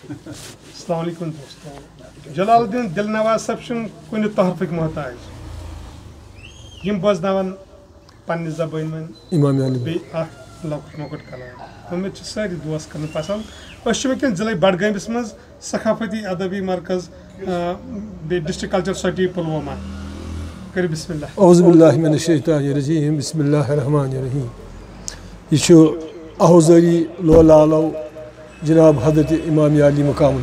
अस्सलाम वालेकुम दोस्तों। जलालुद्दीन दिलनवाज साहब कुन तहफिक मोहताज यम बोजनावन पन्ने ज़बान में इमाम अली बे लकुट मोकुट कलाम तो मे सारी दोस्त कर पसंद वनकन जिले बडगामिस मज सखाफती अदबी मरकज बे डिस्ट्रिक्ट कल्चर सोसाइटी पुलवामा कर बिस्मिल्लाह औज़ुबिल्लाहि मिनश्शैतानिर्रजीम बिस्मिल्लाहिर्रहमानिर्रहीम। यह अहोज़री लोलालो जनाब हज़रत इमाम अली मकाम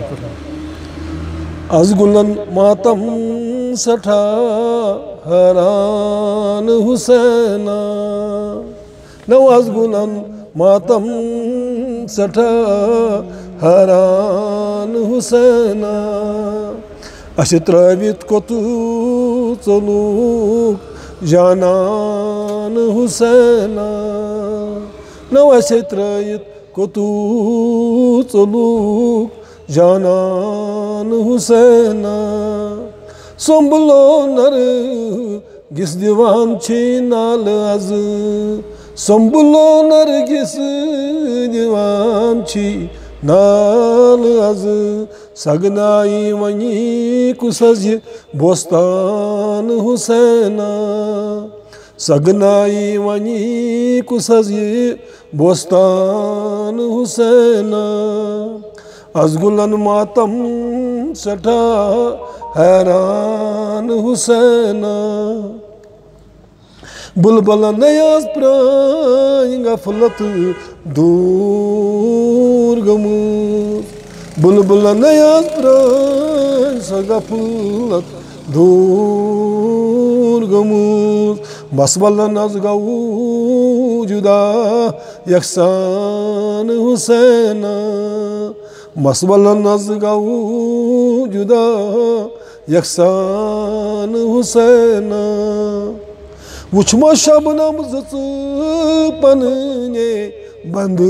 आज गुलन मातम सठा हरान हुसैना नवाज गुलन मातम सठा हरान हुसैना अस त्रवित कोतु चलूक जानान हुसैना नव अस त्रवित कोतु चलूक जानान हुसैना संभलो नर गिस दीवान छी नाल अज संभलो नर गिस दीवान छी नाल अज सगनाई वनी कुसज बोस्तान हुसैना सगनाई वनी कुसज बोस्तान हुसैना अजगुलन मातम सठा हैरान हुसैना बुलबुल नयाज प्राण गफलत दूर गमूस बुलबुल नयाज प्राण गफलत दूर गमूस बसवल नज गऊ जुदा यकसान हुसैना मसवल नज गऊ जुदा यकसान हुसैना वुचमा शबनम जच पने बंद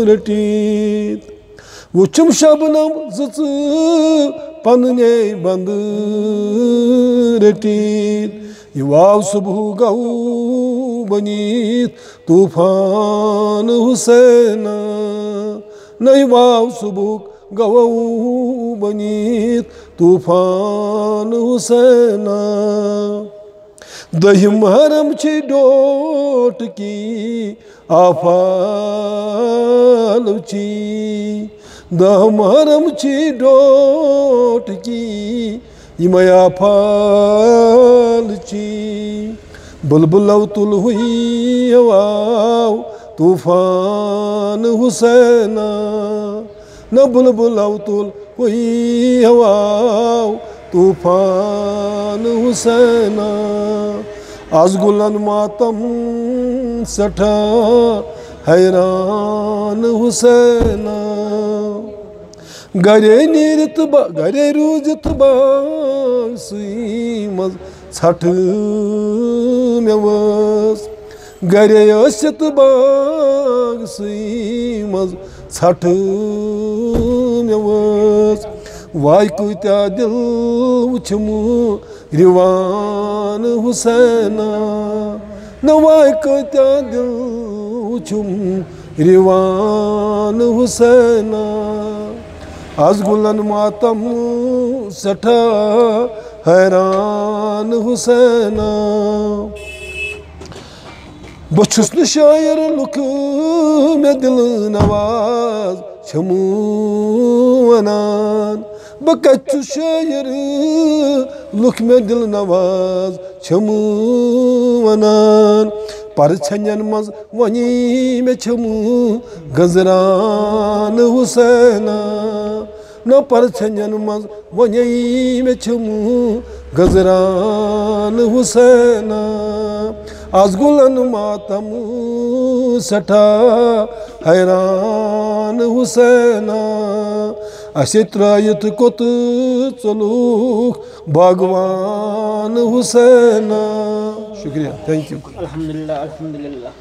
रटीत वुचम शबनम जच पने बंद रटीत युवाव सुबह गऊ बनीत तूफान हुसैना नई वाव सुबह गऊ बनीत तूफान हुसैना दहिम हरम छी डोट की आफाल छी दहम हरम छी डोट की इमया फाल छी बुलबुल तुल हुई हवाव तूफान हुसैना न बुलबुल तुल हुई हवाव तूफान हुसैना आज गुलन मातम सठा हैरान हुसैना गरे नीरत गरे रूजत बासी मज छठ मेवस गरे असत बासी मज छठ मेवस वाय कुत्या दिल उछमु रिवान हुसैना न वाय कुत्या दिल उछम रिवान हुसैना आज गुलन मातम सठा हैरान हुसैना बछुस न शायर लुक में दिल नवाज छमू वनान बकच्चु शायर लुक में दिल नवाज छमू वनान पर छन मज वनी में छमू गजरान हुसैना न पर छन मज वनी में छमू गजरान हुसैना आज गुलन मातम सठा हैरान हुसैना असे त्रयत कोत चलूक बागवान हुसैना। शुक्रिया, थैंक यू। अल्हम्दुलिल्लाह अल्हम्दुलिल्लाह।